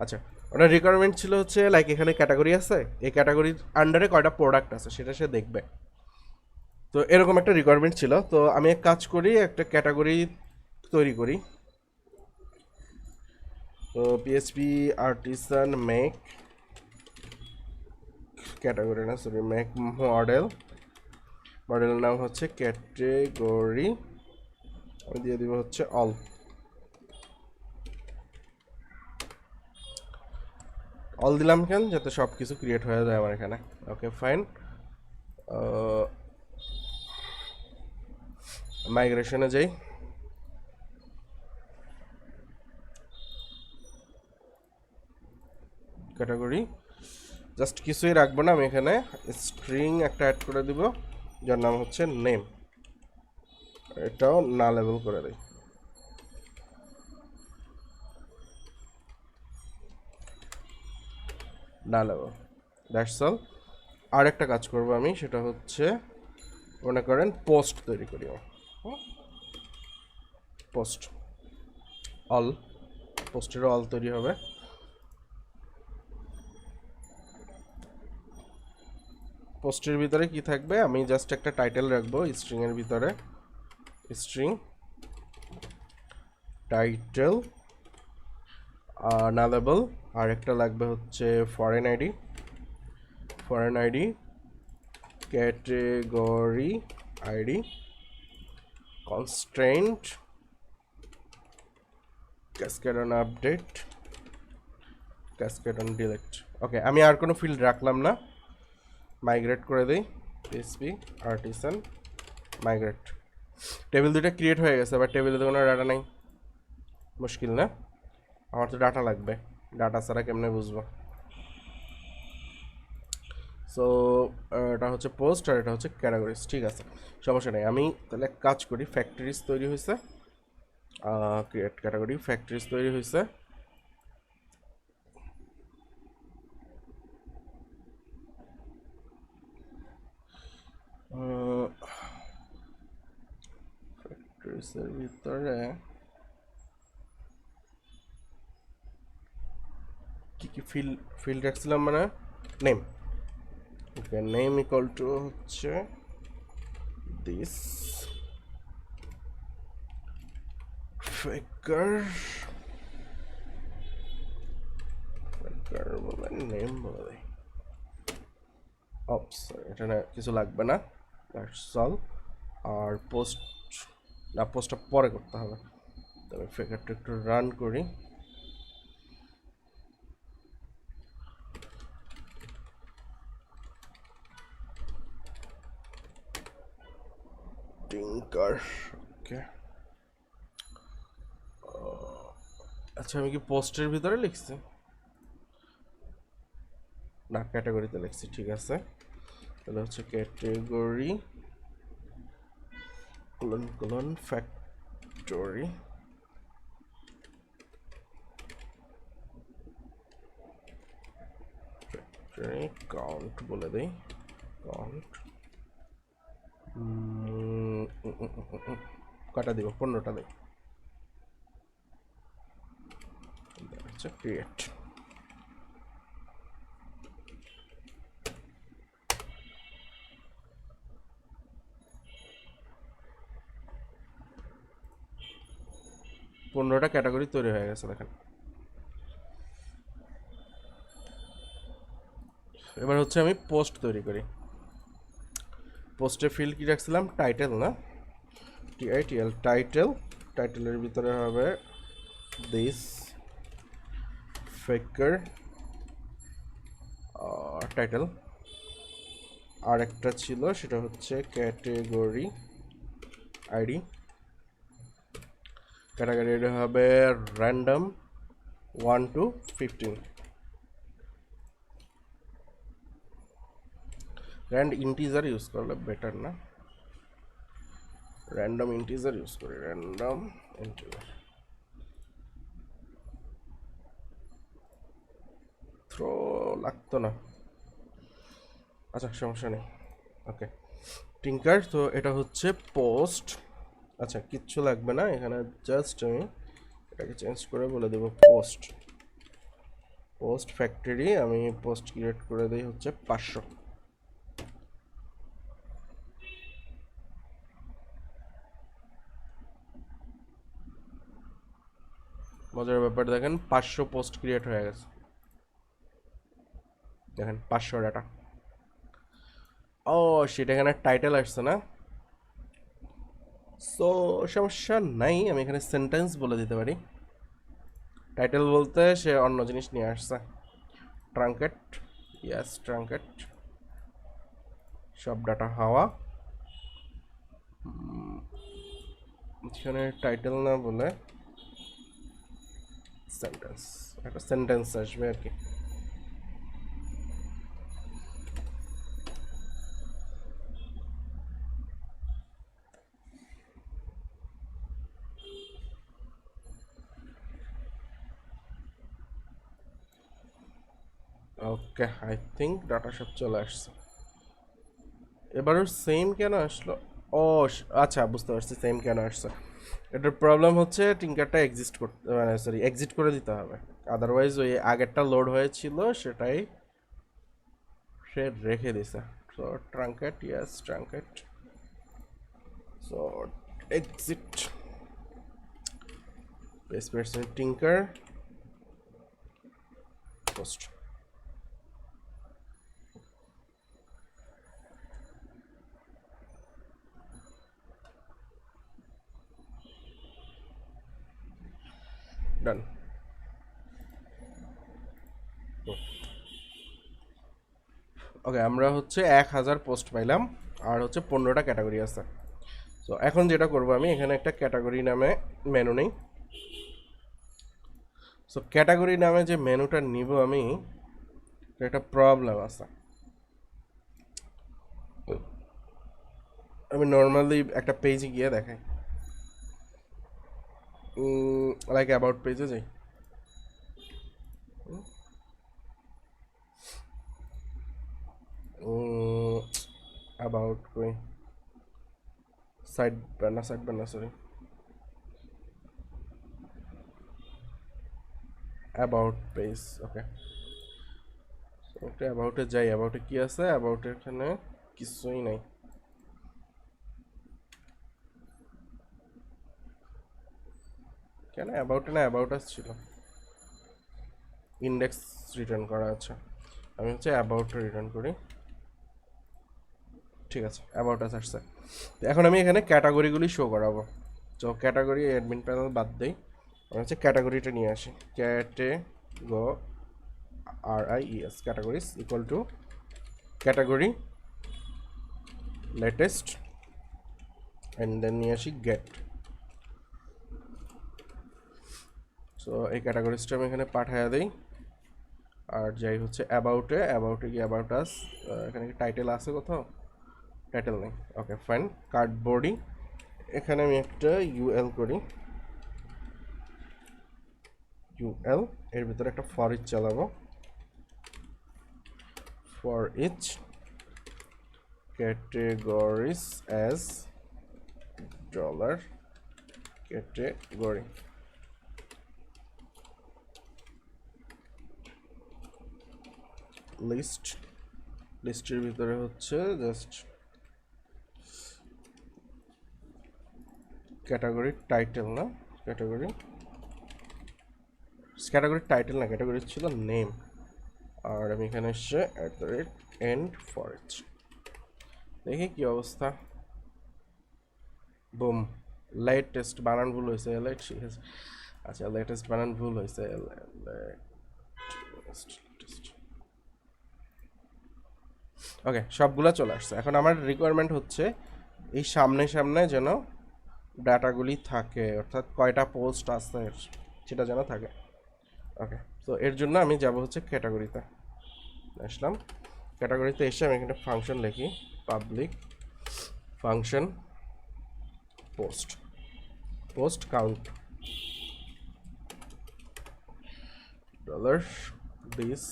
আচ্ছা, ওটা রিকোয়ারমেন্ট ছিল হচ্ছে লাইক এখানে ক্যাটাগরি আছে, এই ক্যাটাগরির আন্ডারে কয়টা প্রোডাক্ট আছে সেটা সে দেখবে। তো এরকম একটা রিকোয়ারমেন্ট ছিল। তো আমি এক কাজ করি, একটা ক্যাটাগরি তৈরি করি। তো পিএইচপি আর্টিসান মেক ক্যাটাগরি না, সরি, মেক মডেল। মডেলের নাম হচ্ছে ক্যাটেগরি, আমি দিয়ে দিব হচ্ছে অল। অল দিলাম কেন, যাতে সব কিছু ক্রিয়েট হয়ে যায় আমার এখানে। ওকে ফাইন, মাইগ্রেশনে যাই। ক্যাটাগরি জাস্ট কিছুই রাখবো না, আমি এখানে স্ট্রিং একটা অ্যাড করে দিব যার নাম হচ্ছে নেম, এটাও না লেবেল করে দিই। না লেবেল, দ্যাটস অল। আর একটা কাজ করব আমি, সেটা হচ্ছে মনে করেন পোস্ট তৈরি করি। পোস্ট অল, পোস্টেরও অল তৈরি হবে। পোস্টের ভিতরে কি থাকবে, আমি জাস্ট একটা টাইটেল রাখবো স্ট্রিং এর ভিতরে, স্ট্রিং টাইটেল না লেবেল। আর একটা লাগবে হচ্ছে foreign ID, foreign ID category ID constraint cascade on update cascade on delete. Okay, আমি আর কোনো ফিল্ড রাখলাম না, মাইগ্রেট করে দিই পিএইচপি আর্টিসান মাইগ্রেট। টেবিল দুটো ক্রিয়েট হয়ে গেছে, বাট টেবিলে তো কোনো ডাটা নাই, মুশকিল না? আমার তো ডাটা লাগবে, ডাটা ছাড়া কেমনে বুঝবো? সো এটা হচ্ছে পোস্ট আর এটা হচ্ছে ক্যাটাগরিজ, ঠিক আছে, সমস্যা নেই। আমি তাহলে এক কাজ করি, ফ্যাক্টরিজ তৈরি হয়েছে, ক্রিয়েট ক্যাটাগরি, ফ্যাক্টরিজ তৈরি হয়েছে। ফ্যাক্টরিজের ভিতরে কি কি ফিল্ড রাখছিলাম, মানে name. Okay, name equal to হচ্ছে দিস ফেকার, ফেকার বলে নেম বলে দেয়। অপস, এটা না কিছু লাগবে না, দ্যাটস অল। আর পোস্ট না, পোস্টটা পরে করতে হবে। তবে ফেকারটা একটু রান করি। টিঙ্কার, ওকে। আচ্ছা, আমি কি পোস্টের ভিতরে লিখছি? না, ক্যাটাগরিতে লিখছি, ঠিক আছে। তাহলে হচ্ছে category colon colon factory, factory count বলে দেই, কাউন্ট কটা দিব, 15টা দেই, হচ্ছে ক্রিয়েট। পনেরোটা ক্যাটাগরি তৈরি হয়ে গেছে, দেখেন। এবার হচ্ছে আমি পোস্ট তৈরি করি। পোস্টের ফিল্ড কি রাখছিলাম, টাইটেল না, টিআইটিএল টাইটেল। টাইটেলের ভিতরে হবে দিস ফেকার টাইটেল। আর একটা ছিল, সেটা হচ্ছে ক্যাটেগরি আইডি। ক্যাটাগরি আইডি হবে random 1 to 15। RAND integer use করলে বেটার না, র্যান্ডম ইন্টিজার ইউজ করি, র্যান্ডম ইন্টিজার। থ্রো লাগতো না, আচ্ছা সমস্যা নেই। ওকে, টিঙ্কার। তো এটা হচ্ছে পোস্ট। আচ্ছা, কিচ্ছু লাগবে না এখানে, জাস্ট আমি এটাকে চেঞ্জ করে বলে দেবো পোস্ট। পোস্ট ফ্যাক্টরি আমি পোস্ট ক্রিয়েট করে দিই হচ্ছে 500। মজার ব্যাপার দেখেন 500 পোস্ট ক্রিয়েট হয়ে গেছে, দেখেন 500 ডাটা। ও সেটা এখানে টাইটেল আসছে না, সো সমস্যা নাই, আমি এখানে সেন্টেন্স বলে দিতে পারি। টাইটেল বলতে সে অন্য জিনিস নিয়ে আসছে, ট্রাঙ্কেট, ইয়াস ট্রাঙ্কেট, সব ডাটা হাওয়া। এখানে টাইটেল না বলে সেন্টেন্স, একটা সেন্টেন্স আসবে আর কি। ওকে আই থিঙ্ক ডাটা সব চলে আসছে। এবারও সেম কেন আসলো? ও আচ্ছা বুঝতে পারছি সেম কেন আসছে। এটার প্রবলেম হচ্ছে টিঙ্কারটা এক্সিস্ট করতে, মানে সরি এক্সিট করে দিতে হবে, আদারওয়াইজ ওই আগেরটা লোড হয়েছিল সেটাই সে রেখে দিছে। So truncate, yes truncate, so exit পেসপেরসন টিঙ্কার পোস্ট। ডান। ওকে আমরা হচ্ছে 1000 পোস্ট পাইলাম, আর হচ্ছে 15টা ক্যাটাগরি আছে। তো এখন যেটা করবো আমি এখানে একটা ক্যাটাগরি নামে মেনু নেই। সো ক্যাটাগরি নামে যে মেনুটা নিব আমি, একটা প্রবলেম আছে। আমি নর্মালি একটা পেজে গিয়ে দেখাই, লাইক অ্যাবাউট পেজে যাই। অ্যাবাউট কই, সাইড বানা সরি, অ্যাবাউট পেজ। ওকে ওকে অ্যাবাউটে যাই, অ্যাবাউটে কি আছে, অ্যাবাউটের এখানে কিছুই নাই। কেন অ্যাবাউটে না, অ্যাবাউট আসছিল, ইন্ডেক্স রিটার্ন করা আছে, আমি হচ্ছে অ্যাবাউটটা রিটার্ন করি। ঠিক আছে অ্যাবাউট আস আসছে। তো এখন আমি এখানে ক্যাটাগরিগুলি শো করাবো। তো ক্যাটাগরি অ্যাডমিন প্যানেল বাদ দেই, আমি হচ্ছে ক্যাটাগরিটা নিয়ে আসি। RIES categories equal to category latest and then নিয়ে আসি গেট। সো এই ক্যাটাগরিজটা আমি এখানে পাঠাইয়া দিই। আর যাই হচ্ছে অ্যাবাউটে গিয়ে অ্যাবাউট আস, এখানে কি টাইটেল আছে কোথাও? টাইটেল নেই, ওকে ফাইন। কার্ডবোর্ডই, এখানে আমি একটা ইউএল করি, ইউএল এর ভিতরে একটা ফর ইচ চালাবো, for each categories as dollar category, লিস্টের ভিতরে হচ্ছে জাস্ট ক্যাটাগরি টাইটেল না, ক্যাটাগরি টাইটেল না, ক্যাটাগরি ছিল নেম। আর আমি এখানে এসে @end for each, দেখি কি অবস্থা। বুম, লেটেস্ট বানান ভুল হয়েছে, আচ্ছা লেটেস্ট বানান ভুল হয়েছে, ওকে সবগুলো চলে আসছে। এখন আমার রিকোয়ারমেন্ট হচ্ছে এই সামনে সামনে যেন ডাটাগুলি থাকে, অর্থাৎ কয়টা পোস্ট আছে সেটা যেন থাকে। ওকে তো এর জন্য আমি যাব হচ্ছে ক্যাটাগরিতে, আসলাম ক্যাটাগরিতে এসে আমি এখানে ফাংশন লিখি, public function post count dollar this,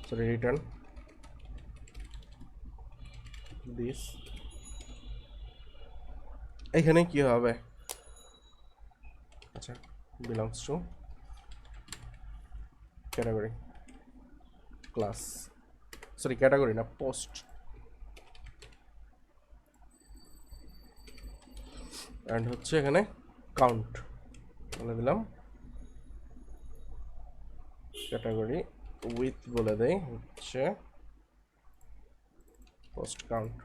sorry return this. এখানে কি হবে, আচ্ছা belongs to category class, sorry category না, পোস্ট। অ্যান্ড হচ্ছে এখানে কাউন্ট বলে দিলাম, ক্যাটাগরি উইথ বলে দেই হচ্ছে পোস্ট কাউন্ট।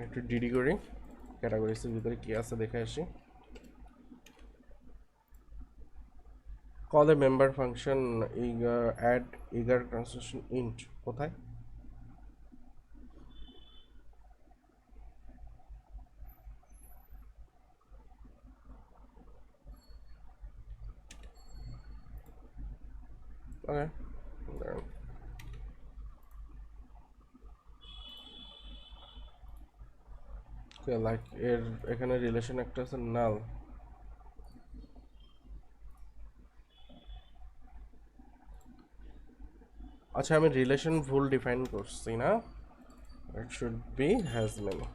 একটু ডিডি করি, ক্যাটাগরিজের ভিতরে কি আছে দেখে আসি। Call a member function add eager translation int, কোথায়? ওকে, লাইক এর এখানে রিলেশন একটা আছে নাল। আচ্ছা আমি রিলেশন ভুল ডিফাইন করছি না, it should be has many.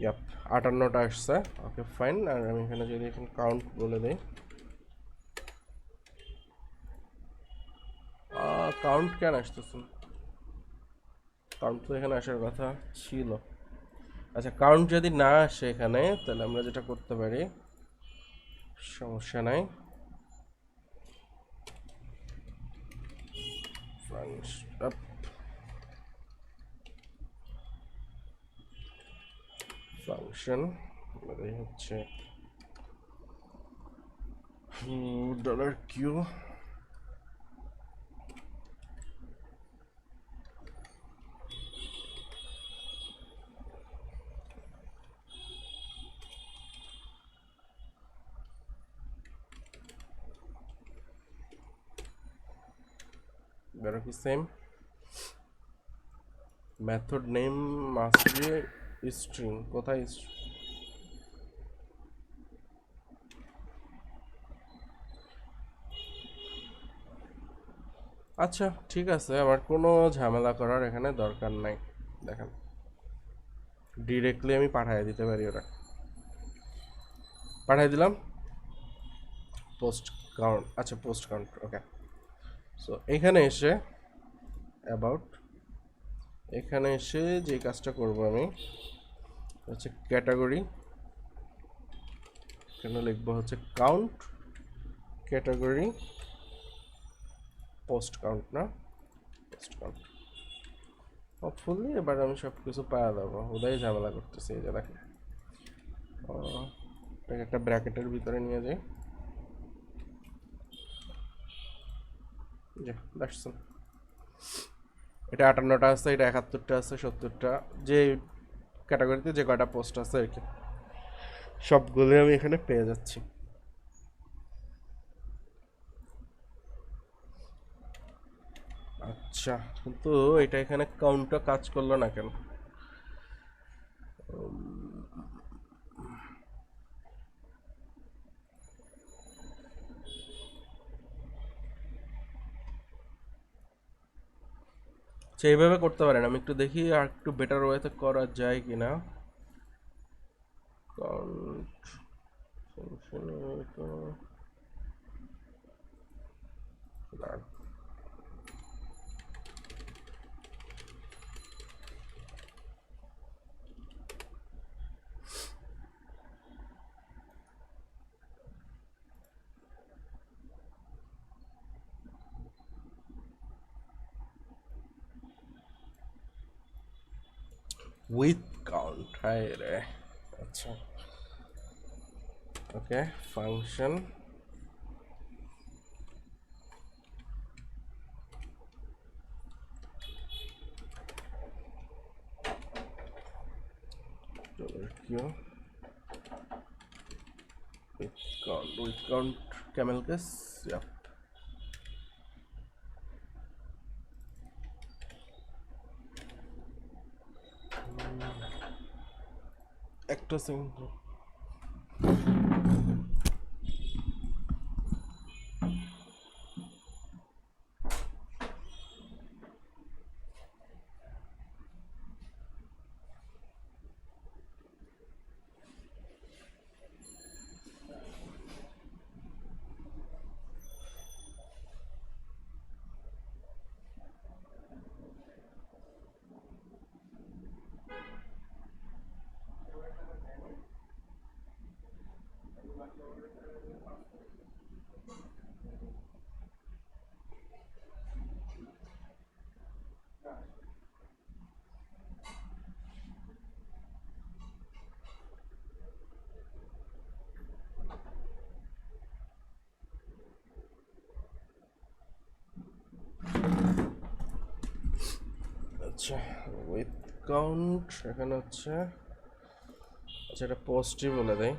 Yep 58টা আসছে, ওকে ফাইন। আর আমি এখানে যদি এখন কাউন্ট বলে দিই, কাউন্ট কেন আসতেছে? কাউন্ট তো এখানে আসার কথা ছিল। আচ্ছা কাউন্ট যদি না আসে এখানে, তাহলে আমরা যেটা করতে পারি, সমস্যা নাই, ফাংশন হচ্ছে ডলার কিউ, বেরো কি same method name must be string, কোথায়? আচ্ছা ঠিক আছে, আমার কোনো ঝামেলা করার এখানে দরকার নাই। দেখেন ডিরেক্টলি আমি পাঠিয়ে দিতে পারি, ওটা পাঠিয়ে দিলাম পোস্ট কাউন্ট। আচ্ছা পোস্ট কাউন্ট, ওকে। সো এখানে এসে অ্যাবাউট, এখানে এসে যে কাজটা করব আমি হচ্ছে ক্যাটাগরি, এখানে লিখবো হচ্ছে কাউন্ট ক্যাটাগরি পোস্ট কাউন্ট, না পোস্ট কাউন্ট। হোপফুলি এবার আমি সব কিছু পাওয়া দেবো, ওটাই ঝামেলা করতেছি। এই যে দেখেন এটাকে একটা ব্র্যাকেটের ভিতরে নিয়ে যাই, এটা 58টা আছে, এটা 71টা আছে, 70টা, যে ক্যাটাগরিতে যে কয়টা পোস্ট আছে আর কি, সবগুলোই আমি এখানে পেয়ে যাচ্ছি। আচ্ছা কিন্তু এটা এখানে কাউন্টটা কাজ করলো না কেন? আচ্ছা এইভাবে করতে পারেন, আমি একটু দেখি আর একটু বেটার ওয়েতে করা যায় কিনা। কাউন্ট উইথ কাউন্ট, হায় রে। আচ্ছা okay, function Q with count camel case, yeah. একটা সেকেন্ড, আচ্ছা উইথ কাউন্ট এখানে হচ্ছে, আচ্ছা এটা পোস্টই বলে দেয়।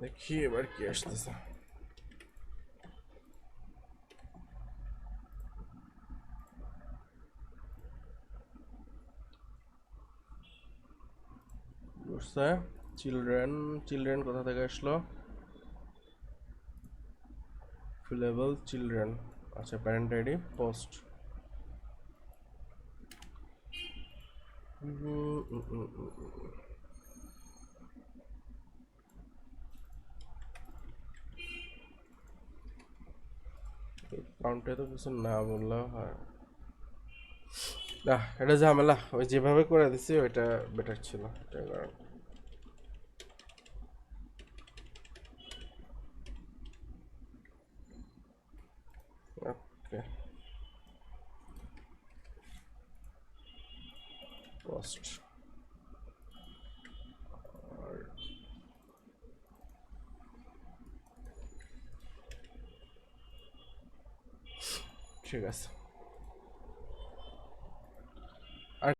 দেখি এবার কি আসতেছে। বুঝছে চিলড্রেন, চিলড্রেন কোথা থেকে আসলো, ফিলেবল চিলড্রেন, আচ্ছা প্যারেন্ট আইডি পোস্ট। কাউন্টে তো কিছু না বললেও হয় না, এটা ঝামেলা, ওই যেভাবে করে দিছি ওইটা বেটার ছিল, এটার কারণ। ওকে পোস্ট ঠিক আছে।